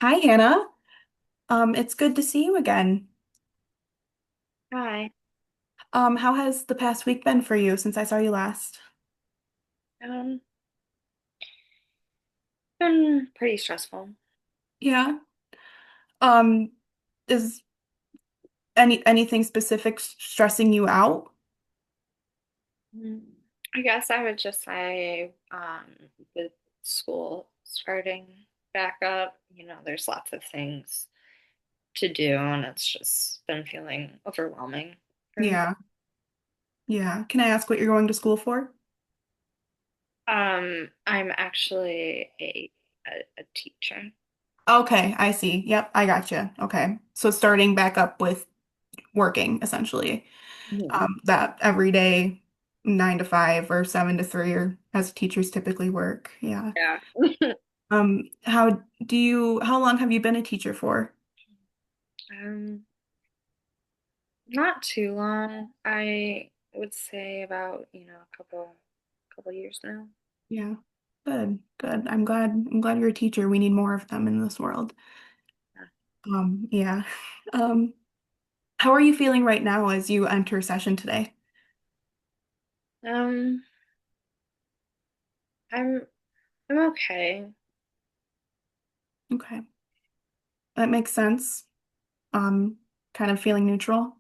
Hi, Hannah. It's good to see you again. Hi. How has the past week been for you since I saw you last? Um, been pretty stressful. Yeah. Um, is anything specific stressing you out? Mm, I guess I would just say, with school starting back up, there's lots of things to do, and it's just been feeling overwhelming for me. Yeah. Yeah. Can I ask what you're going to school for? I'm actually a teacher. Okay, I see. Yep, I gotcha. Okay. So starting back up with working essentially. Mhm. That every day 9 to 5 or 7 to 3 or as teachers typically work. Yeah. Yeah. How long have you been a teacher for? Um, Not too long. I would say about, a couple years now. Yeah. Good, good. I'm glad you're a teacher. We need more of them in this world. Yeah. Um, how are you feeling right now as you enter session today? Um, I'm I'm okay. Okay. That makes sense. Um, kind of feeling neutral.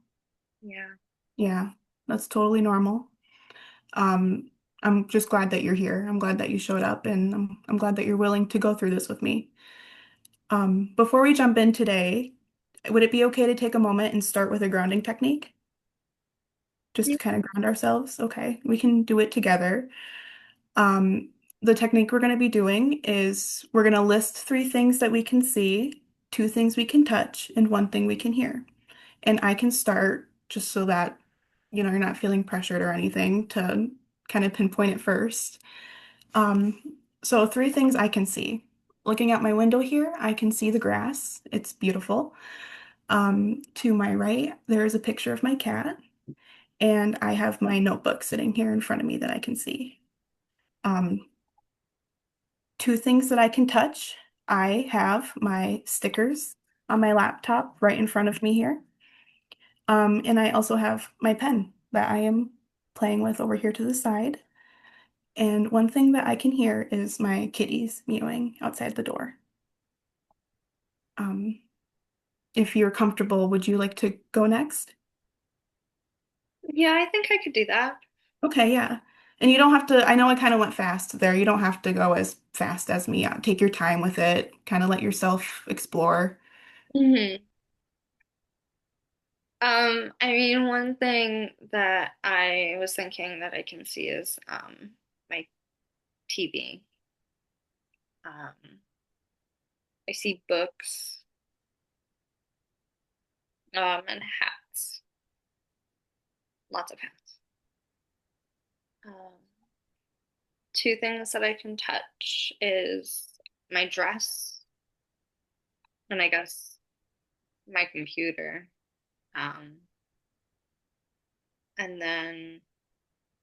Yeah. Yeah, that's totally normal. Um, I'm just glad that you're here. I'm glad that you showed up and I'm glad that you're willing to go through this with me. Before we jump in today, would it be okay to take a moment and start with a grounding technique? Just Yeah. to kind of ground ourselves. Okay, we can do it together. Um, the technique we're going to be doing is we're going to list three things that we can see, two things we can touch, and one thing we can hear. And I can start just so that, you're not feeling pressured or anything to kind of pinpoint it first. Um, so three things I can see. Looking out my window here, I can see the grass. It's beautiful. To my right, there's a picture of my cat. And I have my notebook sitting here in front of me that I can see. Um, two things that I can touch. I have my stickers on my laptop right in front of me here. And I also have my pen that I am playing with over here to the side. And one thing that I can hear is my kitties mewing outside the door. Um, if you're comfortable, would you like to go next? Yeah, I think I could do that. Okay, yeah. And you don't have to, I know I kind of went fast there. You don't have to go as fast as me. Take your time with it, kind of let yourself explore. hmm I mean, one thing that I was thinking that I can see is my TV. Um, I see books, and hats, lots of hats. Um, Two things that I can touch is my dress and I guess my computer. Um, and then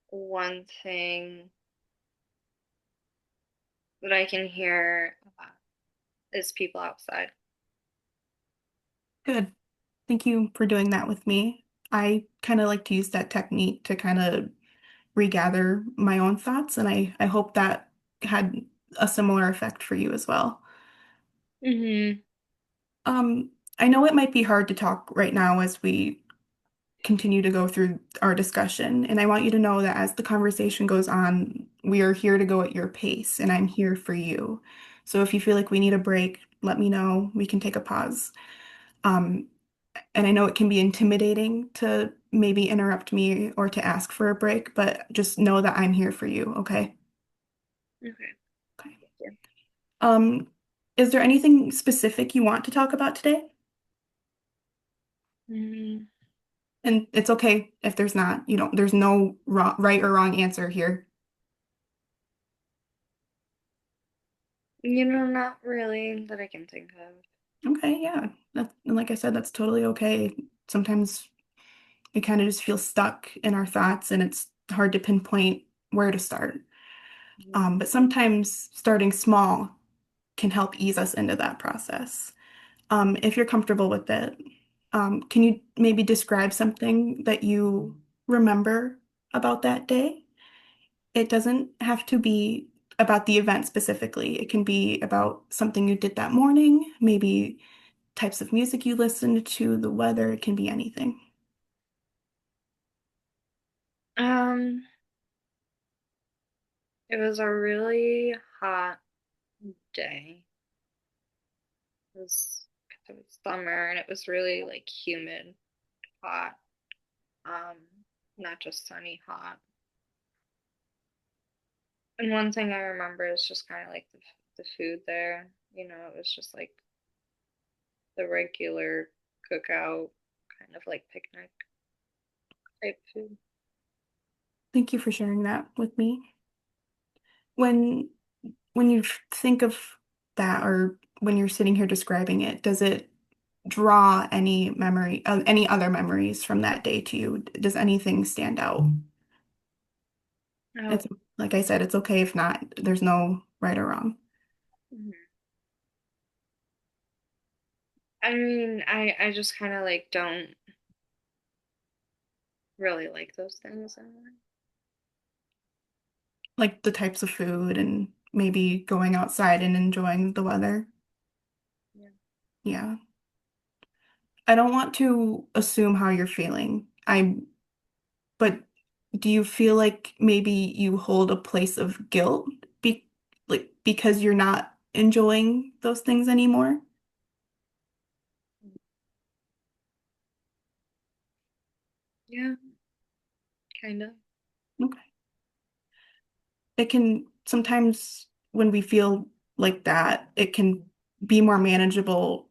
one thing that I can hear is people outside. Good. Thank you for doing that with me. I kind of like to use that technique to kind of regather my own thoughts, and I hope that had a similar effect for you as well. hmm Um, I know it might be hard to talk right now as we continue to go through our discussion, and I want you to know that as the conversation goes on, we are here to go at your pace, and I'm here for you. So if you feel like we need a break, let me know. We can take a pause. Um, And I know it can be intimidating to maybe interrupt me or to ask for a break, but just know that I'm here for you, okay? Okay. Okay. Thank you. Um, is there anything specific you want to talk about today? Mm, And it's okay if there's not, there's no right or wrong answer here. not really that I can think of. Okay, yeah. And like I said, that's totally okay. Sometimes we kind of just feel stuck in our thoughts and it's hard to pinpoint where to start. Mhm. But sometimes starting small can help ease us into that process. If you're comfortable with it, can you maybe describe something that you remember about that day? It doesn't have to be about the event specifically. It can be about something you did that morning, maybe types of music you listened to, the weather, it can be anything. Um, it was a really hot day. It was summer and it was really like humid, hot. Um, Not just sunny hot. And one thing I remember is just kind of like the food there. You know, it was just like the regular cookout, kind of like picnic type food. Thank you for sharing that with me. When when you think of that or when you're sitting here describing it, does it draw any memory, any other memories from that day to you? Does anything stand out? Oh, It's like I said, it's okay if not. There's no right or wrong. mhm. I mean, I just kind of like don't really like those things anymore. Like the types of food and maybe going outside and enjoying the weather. Yeah. Yeah. I don't want to assume how you're feeling. But do you feel like maybe you hold a place of guilt because you're not enjoying those things anymore? Yeah, kind of. Okay. It can sometimes when we feel like that, it can be more manageable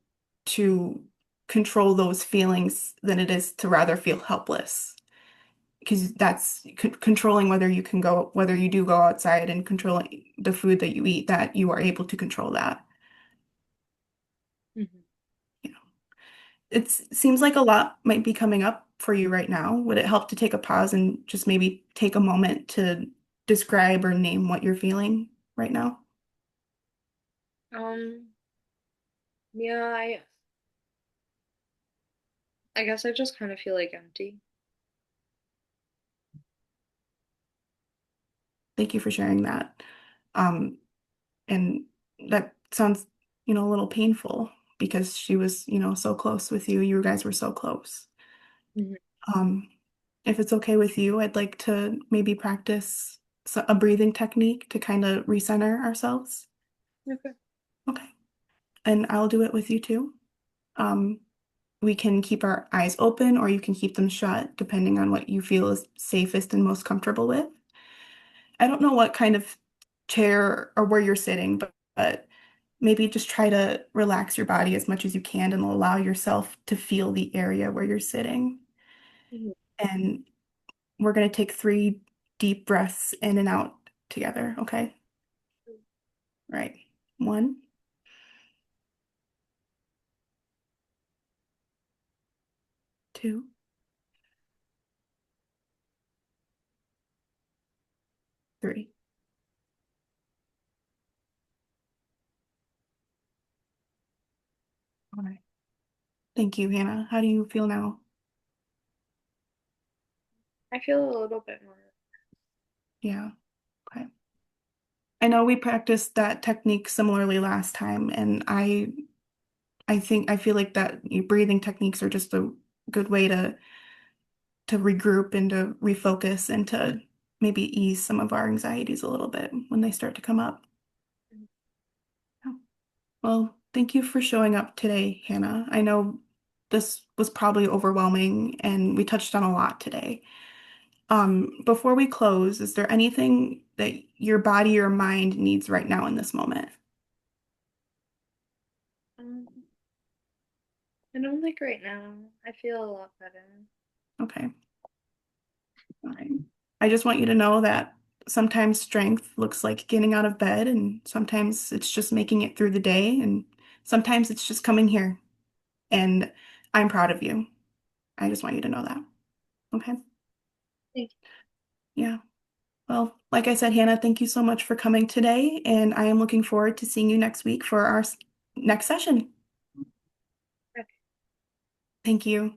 to control those feelings than it is to rather feel helpless. Because that's controlling whether you do go outside and controlling the food that you eat, that you are able to control that. Hmm. You know, it seems like a lot might be coming up for you right now. Would it help to take a pause and just maybe take a moment to describe or name what you're feeling right now? Um, yeah, I guess I just kind of feel like empty. Thank you for sharing that. Um, and that sounds, a little painful because she was, so close with you. You guys were so close. Hmm. Um, if it's okay with you, I'd like to maybe practice a breathing technique to kind of recenter ourselves. Okay. Okay. And I'll do it with you too. Um, we can keep our eyes open or you can keep them shut, depending on what you feel is safest and most comfortable with. I don't know what kind of chair or where you're sitting, but maybe just try to relax your body as much as you can and allow yourself to feel the area where you're sitting. Mhm. And we're going to take 3 deep breaths in and out together, okay? Right. 1, 2, 3. All right. Thank you, Hannah. How do you feel now? I feel a little bit more. Yeah. Okay. I know we practiced that technique similarly last time, and I feel like that breathing techniques are just a good way to regroup and to refocus and to maybe ease some of our anxieties a little bit when they start to come up. Yeah. Well, thank you for showing up today, Hannah. I know this was probably overwhelming and we touched on a lot today. Before we close, is there anything that your body or mind needs right now in this moment? Um, I don't think right now. I feel a lot better. Okay. All right. I just want you to know that sometimes strength looks like getting out of bed, and sometimes it's just making it through the day, and sometimes it's just coming here. And I'm proud of you. I just want you to know that. Okay. Thank Yeah. Well, like I said, Hannah, thank you so much for coming today, and I am looking forward to seeing you next week for our next session. Thank you.